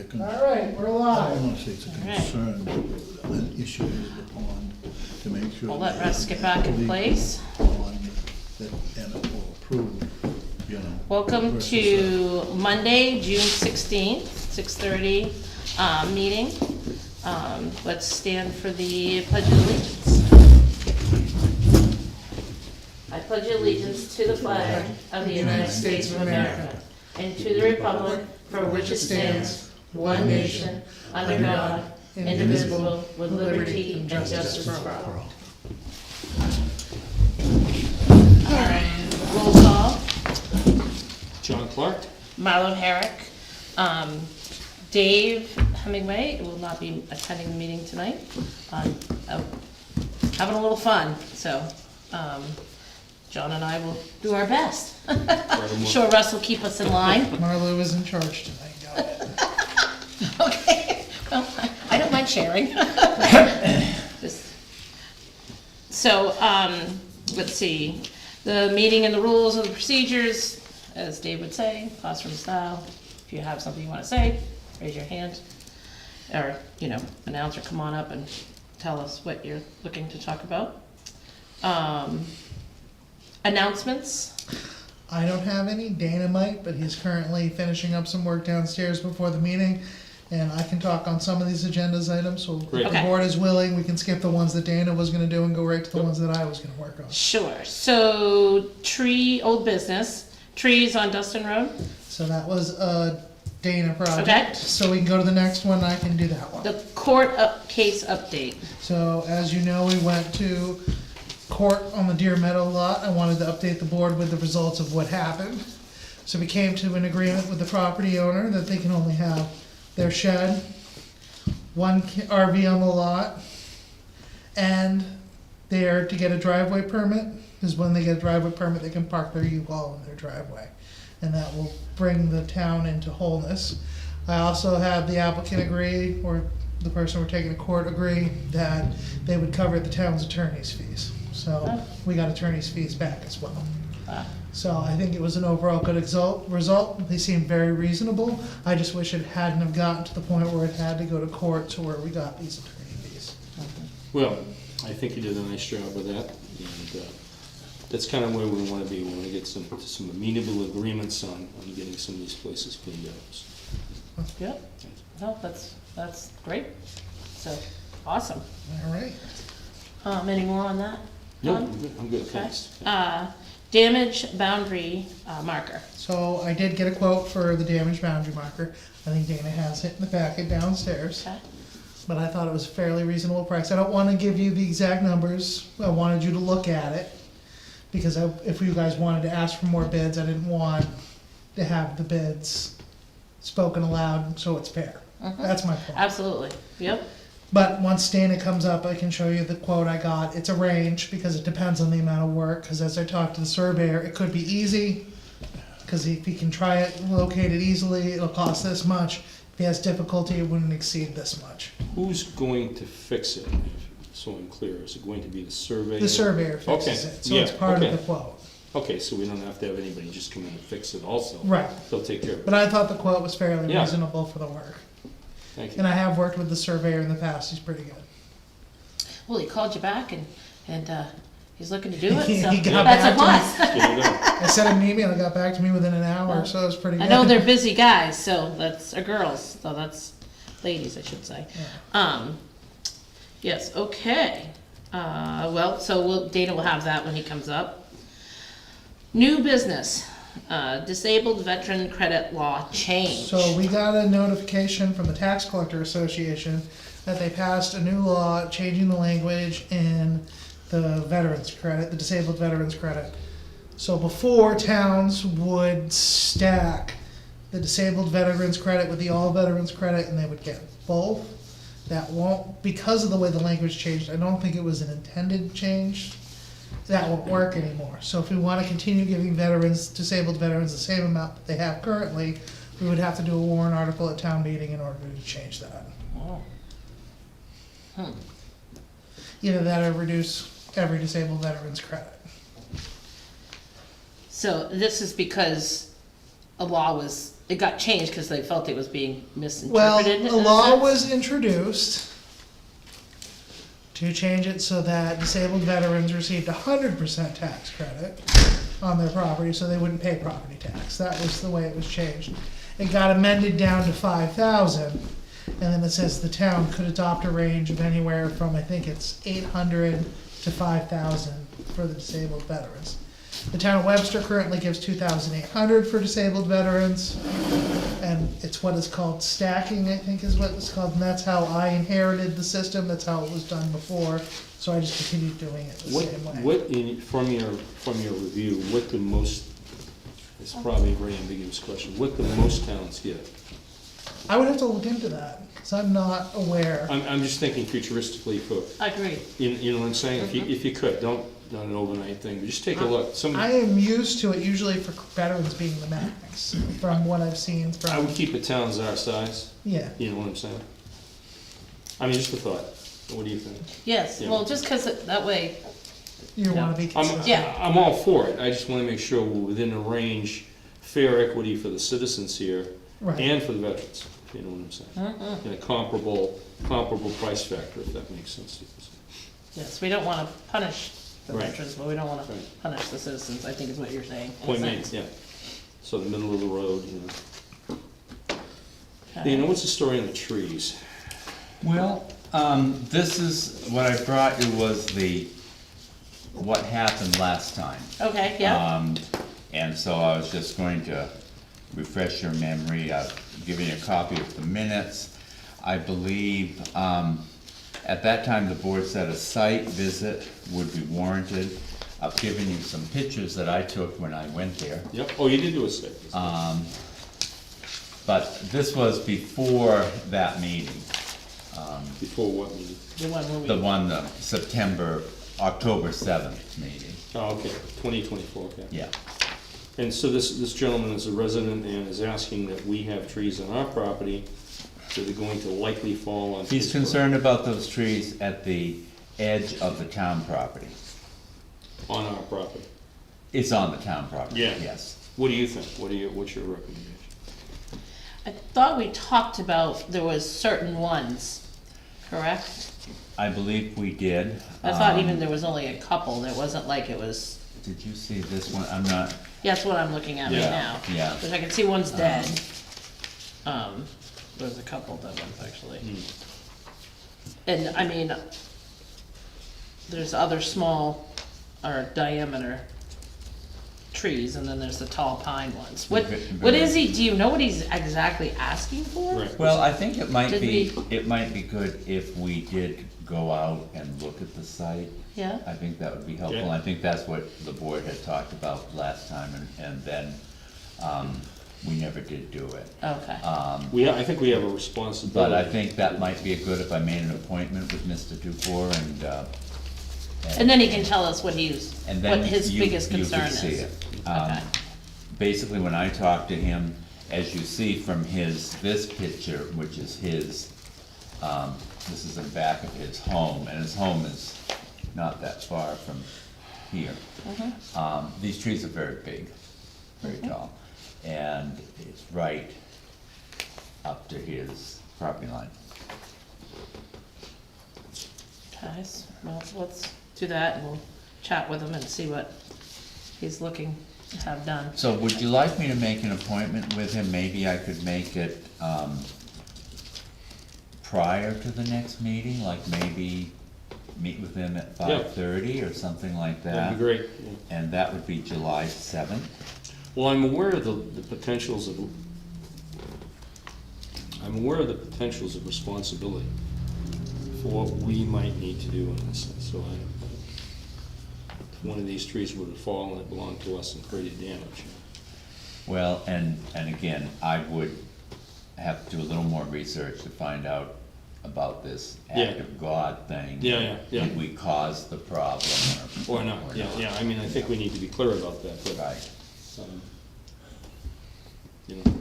All right, we're I don't live. wanna say it's a concern, but an issue with the pond, to make sure. We'll let that Russ get back in the place. pond that, and it will approve, you know. Welcome versus, to Monday, June 16th, 6:30 meeting. Let's stand for the Pledge of Allegiance. I pledge allegiance to the flag of the United States of America and to the republic for which it stands, one nation, under God, indivisible, with liberty and justice for all. All right, roll call. John Clark? Marlo Herrick. Dave Hemingway will not be attending the meeting tonight. Having a little fun, so John and I will do our best. Sure, Russ will keep us in line. Marlo is in charge tonight, got it. Okay, well, I don't mind sharing. Just- So, let's see, the meeting and the rules of the procedures, as Dave would say, classroom style. If you have something you wanna say, raise your hand. Or, announce or come on up and tell us what you're looking to talk about. Announcements. I don't have any, Dana might, but he's currently finishing up some work downstairs before the meeting. And I can talk on some of these agendas items, so if Great. the Okay. board is willing, we can skip the ones that Dana was gonna do and go right to the ones that I was gonna work on. Sure, so old business, trees on Dustin Road. So that was a Dana project. Okay. So we can go to the next one, I can do that one. The case update. So as you know, we went to court on the Deer Meadow lot. I wanted to update the board with the results of what happened. So we came to an agreement with the property owner that they can only have their shed, one RV on the lot, and they are to get a driveway permit, because when they get a driveway permit, they can park their U-Haul in their driveway. And that will bring the town into wholeness. I also have the applicant agree, or the person we're taking to court agree, that they would cover the town's attorney's fees. So we got attorney's fees back as well. So I think it was an overall good result. They seemed very reasonable. I just wish it hadn't have gotten to the point where it had to go to court to where we got these attorney fees. Well, I think you did a nice job with that, and that's kind of where we want to be. We want to get some amenable agreements on getting some of these places cleaned up. Yep. No, that's great. So, awesome. All right. Any more on that? No, Tom? I'm good, Okay. thanks. Damage boundary marker. So I did get a quote for the damage boundary marker. I think Dana has it in the packet downstairs. Okay. But I thought it was a fairly reasonable price. I don't wanna give you the exact numbers. I wanted you to look at it. Because if you guys wanted to ask for more bids, I didn't want to have the bids spoken aloud, so it's fair. That's my point. Absolutely. Yep. But once Dana comes up, I can show you the quote I got. It's a range, because it depends on the amount of work, because as I talked to the surveyor, it could be easy, because if he can try it, locate it easily, it'll cost this much. If he has difficulty, it wouldn't exceed this much. Who's going to fix it? So I'm clear, is it going to be the surveyor? The surveyor fixes Okay, it, so it's yeah, part of okay. the quote. Okay, so we don't have to have anybody just come in and fix it also. Right. They'll take care of it. But I thought the quote was fairly Yeah. reasonable for the work. Thank you. And I have worked with the surveyor in the past, he's pretty good. Well, he called you back and he's looking to do it, so He got that's a back plus. There you go. I sent him an email, it got back to me within an hour, so it was pretty good. I know they're busy guys, so or girls, so that's ladies, I should say. Yes, okay. Dana will have that when he comes up. New business, disabled veteran credit law change. So we got a notification from the Tax Collector Association that they passed a new law changing the language in the veterans credit, the disabled veterans credit. So before, towns would stack the disabled veterans credit with the all veterans credit, and they would get both. That won't, because of the way the language changed, I don't think it was an intended change. That won't work anymore. So if we wanna continue giving disabled veterans the same amount that they have currently, we would have to do a warrant article at town meeting in order to change that. Oh. Either that or reduce every disabled veteran's credit. So this is because a law was, it got changed because they felt it was being Well, misinterpreted. a law was introduced to change it so that disabled veterans received 100% tax credit on their property, so they wouldn't pay property tax. That was the way it was changed. It got amended down to 5,000, and then it says the town could adopt a range of anywhere from, I think it's 800 to 5,000 for the disabled veterans. The town of Webster currently gives 2,800 for disabled veterans, and it's what is called stacking, I think is what it's called, and that's how I inherited the system, that's how it was done before, so I just continued doing it the same way. From your review, what do most, it's probably a very ambiguous question, what do most towns get? I would have to look into that, because I'm not aware. I'm just thinking futuristically for, I agree. you know what I'm saying? If you could, not an overnight thing, but just take a look. I am used to it usually for veterans being the max, from what I've seen I from, would keep it towns our size, yeah. you know what I'm saying? I mean, just a thought, what do you think? Yes, Yeah. well, just because that way, You wanna be consistent. Yeah. I'm all for it, I just wanna make sure we're within a range, fair equity for the citizens here, Right. and for the veterans, you know what I'm saying? In a comparable price factor, if that makes sense to you. yes, we don't want to punish the Right. veterans, but we don't want to Right. punish the citizens, I think is what you're saying. in a Point made, sense. yeah. So the middle of the road, you know. Okay. You know, what's the story on the trees? Well, this is, what I brought you was what happened last time. Okay, yeah, And so I was just going to refresh your memory, I've given you a copy of the minutes. I believe, at that time, the board said a site visit would be warranted. I've given you some pictures that I took when I went there. Yep, oh, you did do a site visit. But this was before that meeting, Before what meeting? the one where we. the one, October 7th meeting, Oh, okay, 2024, okay. yeah. And so this gentleman is a resident and is asking that we have trees on our property that are going to likely fall on his He's property. concerned about those trees at the edge of the town property. On our property. It's on the town property, Yeah. yes. What do you think? What's your recommendation? I thought we talked about, there was certain ones, correct? I believe we did. I thought even there was only a couple, it wasn't like it was, Did you see this one? I'm not, yeah, that's what I'm looking at right Yeah, now. yeah. Which I can see one's dead. There's a couple dead ones, actually. And, I mean, there's other small, or diameter trees, and then there's the tall pine ones. What is he, do you know what he's exactly asking for? Right. well, I think it might Did be good if we did go out and look at the site. Yeah, I think that would be helpful. Yeah. I think that's what the board had talked about last time, and then, we never did do it. okay. I think we have a responsibility. But I think that might be good if I made an appointment with Mr. Dufour And then he can tell us what he's, and then what his you- biggest you could concern see is. it. Okay, Basically, when I talked to him, as you see from this picture, which is his, this is the back of his home, and his home is not that far from here. These trees are very big, very tall, and it's right up to his property line. okay, so, well, let's do that, and we'll chat with him and see what he's looking to have done. So would you like me to make an appointment with him? Maybe I could make it, prior to the next meeting, like maybe meet with him at Yeah. 5:30 or something like that? That'd be great. Yeah. And that would be July 7th. Well, I'm aware of the potentials of responsibility for what we might need to do in this. So if one of these trees were to fall and it belonged to us and created damage. Well, and again, I would have to do a little more research to find out about this Yeah. act of God thing. Yeah. Did we cause the problem Or not, yeah, I mean, I think we need to be clear about that, but, Right, you know,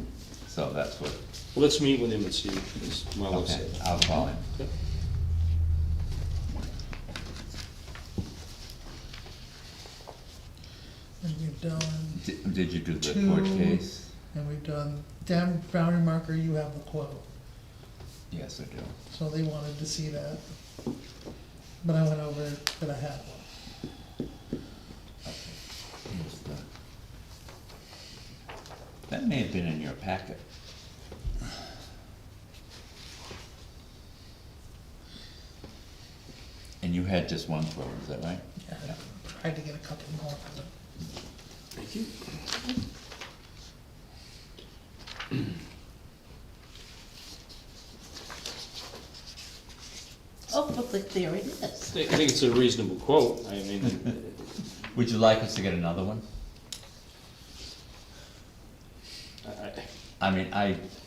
so that's what, well, let's meet with him and see, as Marlo okay, said. I'll call him. Okay. And we've done, Did you do the Two. court case? And we've done, down boundary marker, you have the quote, Yes, I do. so they wanted to see that. But I went over that I had one. Here's the- That may have been in your packet. And you had just one quote, is that right? Yeah, I tried to get a couple more, but Thank you. Oh, look, there it is. I think it's a reasonable quote, I mean, Would you like us to get another one? I mean,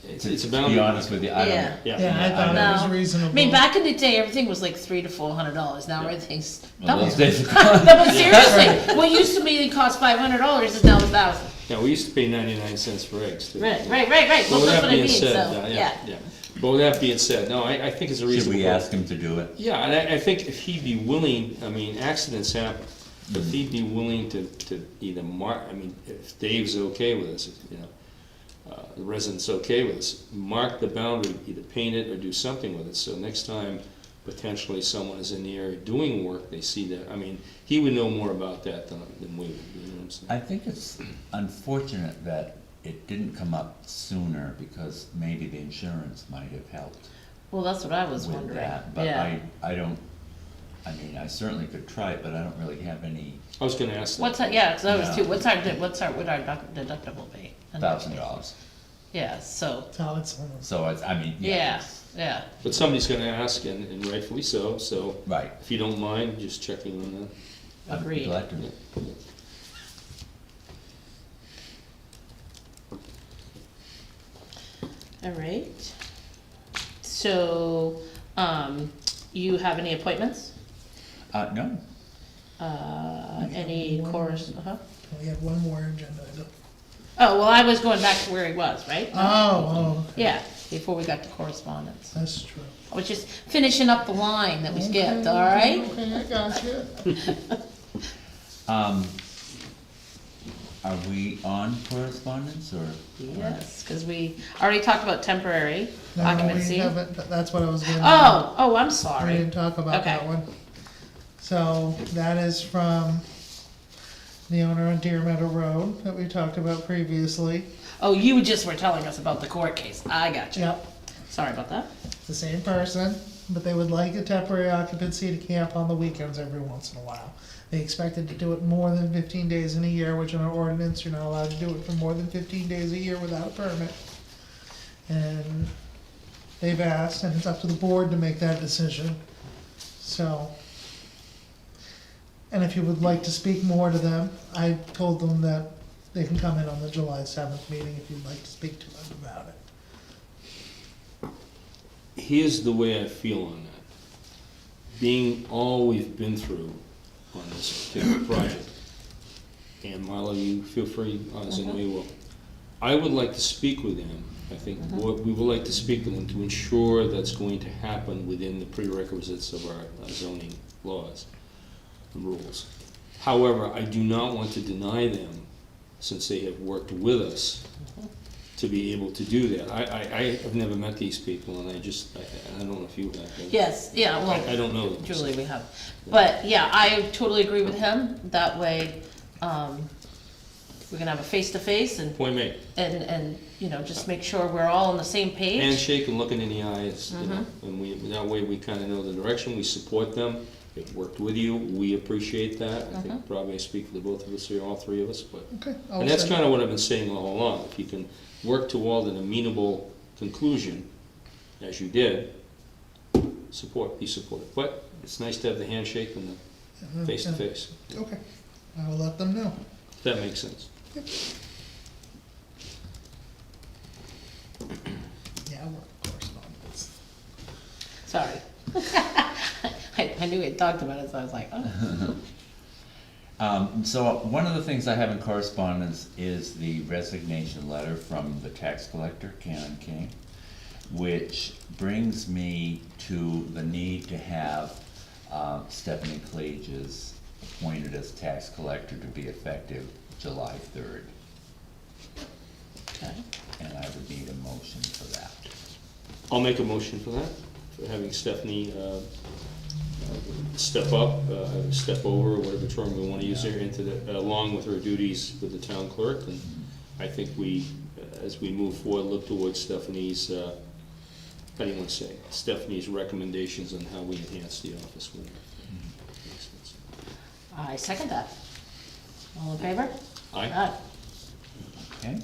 It's to a be boundary. honest with you, I Yeah. don't, yeah. yeah, I thought it No. was reasonable. I mean, back in the day, everything was like $300 to $400, now Yeah. everything's well, double. those days are No, gone. but seriously, what used to be cost $500 is now 1,000. Yeah, we used to pay 99 cents for eggs, too. Right. Well, But with that's that what I being mean, so, said, yeah. But with that being said, no, I think it's a Should reasonable. we quote. ask him to do it? Yeah, and I think if he'd be willing, I mean, accidents happen, but if he'd be willing to either mark, I mean, if Dave's okay with us, you know, the resident's okay with us, mark the boundary, either paint it or do something with it, so next time potentially someone is in the area doing work, they see that, I mean, he would know more about that than we would, you know what I'm saying? I think it's unfortunate that it didn't come up sooner, because maybe the insurance might have helped Well, that's what I was with wondering, that. But yeah. I don't, I mean, I certainly could try it, but I don't really have any I was gonna ask that. What's that, yeah, 'cause I was Yeah. too, would our deductible be? $1,000. Yeah, so, So it's almost, So it's, I mean, yeah. yeah, it's- yeah, But somebody's gonna ask, and rightfully so, so Right. if you don't mind, just checking on that. I'd be agreed. glad to. All right. So, you have any appointments? No, Any one. chorus, we had one more agenda item. Oh, well, I was going back to where he was, right? Oh, Yeah, before we got to correspondence. that's true. I was just finishing up the line that we skipped, all right? Okay, I got you. are we on correspondence, or? Yes, because we already talked about temporary No, we occupancy. haven't, that's what I was getting at. Oh, I'm We sorry. didn't talk about Okay. that one. So, that is from the owner on Deer Meadow Road that we talked about previously. Oh, you just were telling us about the court case. I got you. Yep, Sorry about that. it's the same person, but they would like a temporary occupancy to camp on the weekends every once in a while. They expected to do it more than 15 days in a year, which in our ordinance, you're not allowed to do it for more than 15 days a year without a permit. And they've asked, and it's up to the board to make that decision, so. And if you would like to speak more to them, I told them that they can come in on the July 7th meeting if you'd like to speak to them about it. Here's the way I feel on that. Being all we've been through on this particular project, and Marla, you feel free, as I know you will. I would like to speak with them. I think we would like to speak with them to ensure that's going to happen within the prerequisites of our zoning laws and rules. However, I do not want to deny them, since they have worked with us, to be able to do that. I have never met these people, and I don't know if you have. Yes, yeah, well. I don't know them. Julie, we have. But, yeah, I totally agree with him. That way, we can have a face-to-face Point made. and, you know, just make sure we're all on the same page. Handshake and looking in the eyes, you know, and that way we kinda know the direction, we support them. They've worked with you, we appreciate that. I think probably I speak for the both of us here, all three of us, but. Okay. And that's kinda what I've been saying all along. If you can work toward an amenable conclusion, as you did, be supportive. But it's nice to have the handshake and the face-to-face. Okay, I will let them know. If that makes sense. Yeah, we're correspondence. Sorry. I knew we had talked about it, so I was like, oh. So one of the things I have in correspondence is the resignation letter from the tax collector, Canon King, which brings me to the need to have Stephanie Klages appointed as tax collector to be effective July 3rd. Okay. and I would need a motion for that. I'll make a motion for that, for having Stephanie step up, step over, whatever term we want to use here, into the, along with her duties with the town clerk. And I think we, as we move forward, look towards Stephanie's, how do you want to say, Stephanie's recommendations on how we enhance the office. I second that. All in favor? Aye. Okay.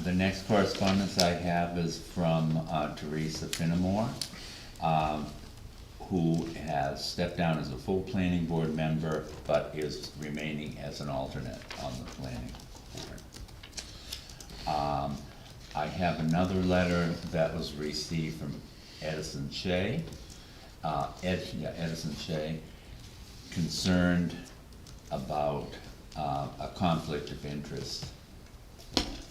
The next correspondence I have is from Teresa Finnemore, who has stepped down as a full planning board member, but is remaining as an alternate on the planning board. I have another letter that was received from Edison Shea, Edison Shea, concerned about a conflict of interest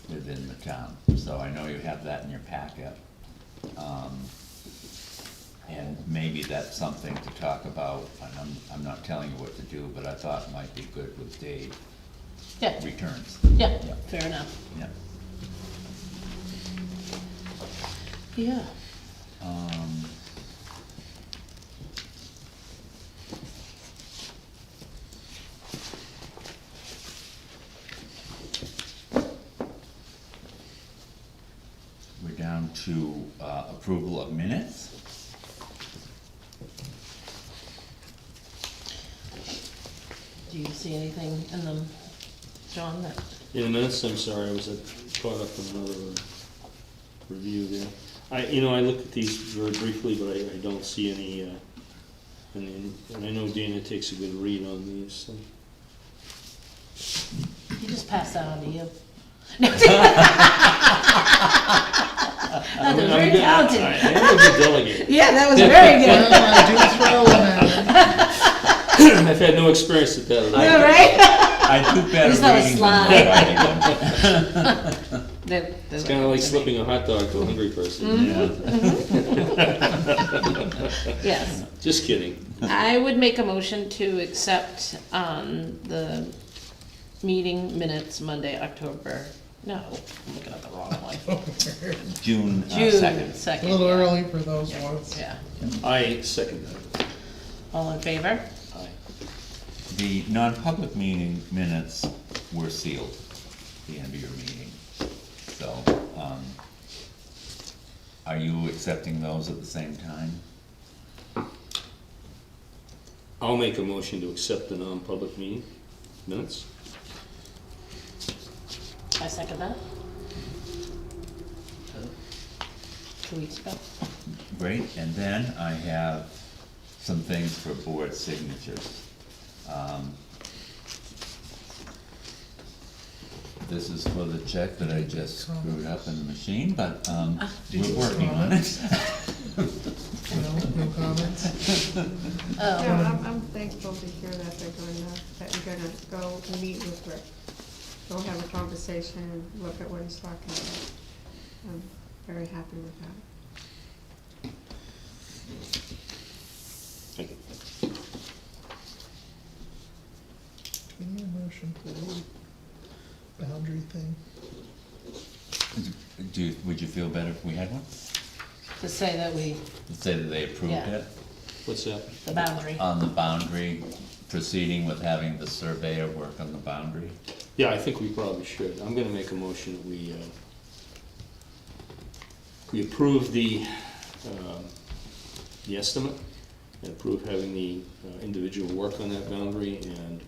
within the town. So I know you have that in your packet. And maybe that's something to talk about, and I'm not telling you what to do, but I thought it might be good with Dave Yeah, returns. yeah, Yeah. fair enough. Yeah. Yeah. We're down to approval of minutes. Do you see anything in them, John, that, In a minute, I'm sorry, I was caught up in another review there. I looked at these very briefly, but I don't see any, and I know Dana takes a good read on these, so. you just pass that on to you? I That was very talented. I am a good delegate. Yeah, that was very good. Well, I do throw one at him. I've had no experience at that. All right? I do better It's not a reading than writing. It's kinda like slipping a hot dog to a hungry person. Yes. Just kidding. I would make a motion to accept, the meeting minutes Monday, October, no, I'm looking at the wrong one. June June 2nd. second. A little yeah. early for those ones. Yeah. I second that. All in favor? Aye. The non-public meeting minutes were sealed at the end of your meeting. So, are you accepting those at the same time? I'll make a motion to accept the non-public meeting minutes. I second that. 2 weeks ago. Great, and then I have some things for board signatures. This is for the check that I just screwed up in the machine, but, we're working on it. No comments? Oh, No, I'm thankful to hear that that you're gonna go meet with Rick. Go have a conversation and look at what he's talking about. I'm very happy with that. Thank you. Do we need a motion for the boundary thing? Would you feel better if we had one? to say that we, Say that they approved Yeah. it? What's that? the boundary. On the boundary, proceeding with having the surveyor work on the boundary? Yeah, I think we probably should. I'm gonna make a motion that we approve the estimate, and approve having the individual work on that boundary and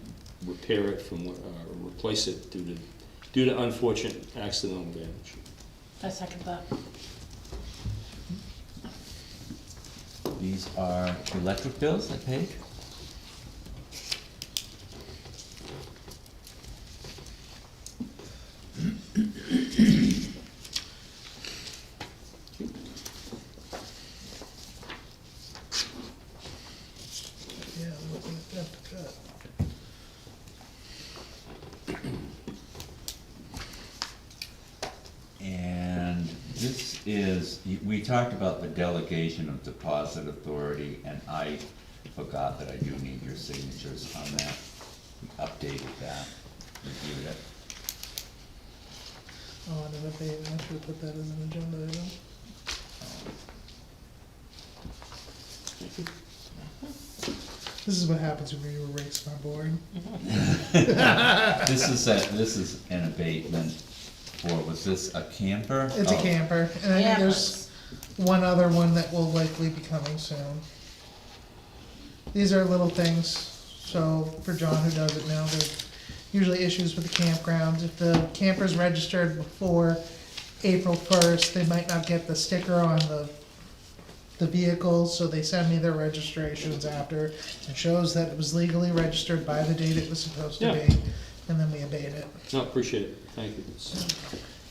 repair it from, replace it due to unfortunate accidental damage. I second that. These are electric bills I paid. Yeah, I'm looking at that to cut. And this is, we talked about the delegation of deposit authority, and I forgot that I do need your signatures on that. We updated that, reviewed it. on an abatement, I should have put that as an agenda item. This is what happens when you erase my board. This is an abatement for, was this a camper? It's a Oh, camper, and I think there's one other one that will likely be coming soon. These are little things, so for John who doesn't know, there's usually issues with the campgrounds. If the camper's registered before April 1st, they might not get the sticker on the vehicles, so they send me their registrations after. It shows that it was legally registered by the date it was supposed to Yeah. be, and then we abate it. No, appreciate it, thank you.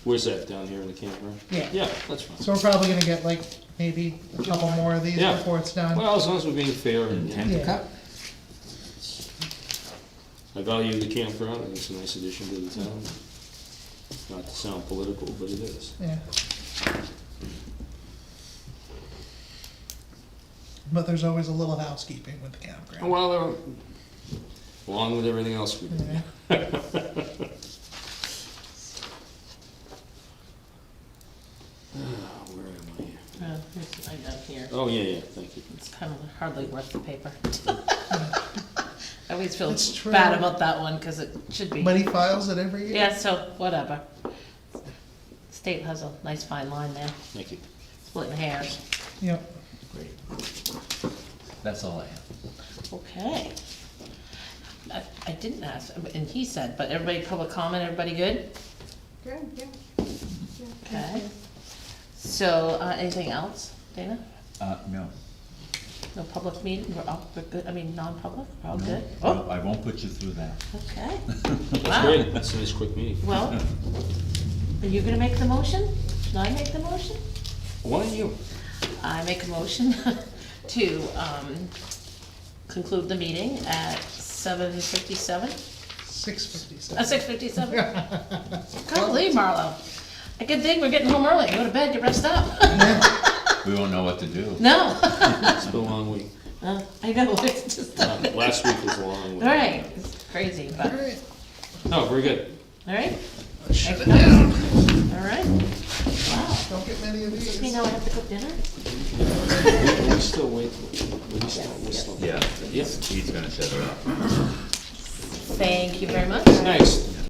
Where's that, down here in the campground? Yeah. Yeah, that's fine. So we're probably gonna get like maybe a couple more of these Yeah. before it's done. Well, as long as we're being fair and, Intent to Yeah. cut? I value the campground, I think it's a nice addition to the town. Not to sound political, but it is. Yeah. But there's always a little housekeeping with the campground. Well, along with everything else we do. Yeah. Where am I here? I got here. Oh, yeah, thank you. It's kind of hardly worth the paper. I always feel It's true. bad about that one, cause it should be. But he files it every year. Yeah, so, whatever. State has a nice fine line there, Thank you. splitting hairs. Yep. Great. That's all I have. Okay. I didn't ask, and he said, but everybody, public comment, everybody good? Good, yeah. Okay. So, anything else, Dana? No. No public meeting, we're good, I mean, non-public, we're all No, good? no, I won't put you through that. Okay. That's Wow. great, that's a nice quick meeting. Well, are you gonna make the motion? Should I make the motion? Why don't you? I make a motion to, conclude the meeting at 7:57? 657. 6:57? Can't believe, Marlo. I can think we're getting home early, go to bed, get rest up. We won't know what to do. No. It's been a long week. I know, it's just, all Last week was a long week. right, it's crazy, but, Alright, No, very good. all right, shut it down. all right. Wow. Don't get many of Does these. this mean I have to cook dinner? We still wait, we still. Yeah, Yes. he's gonna shut it off. Thank you very much. Nice.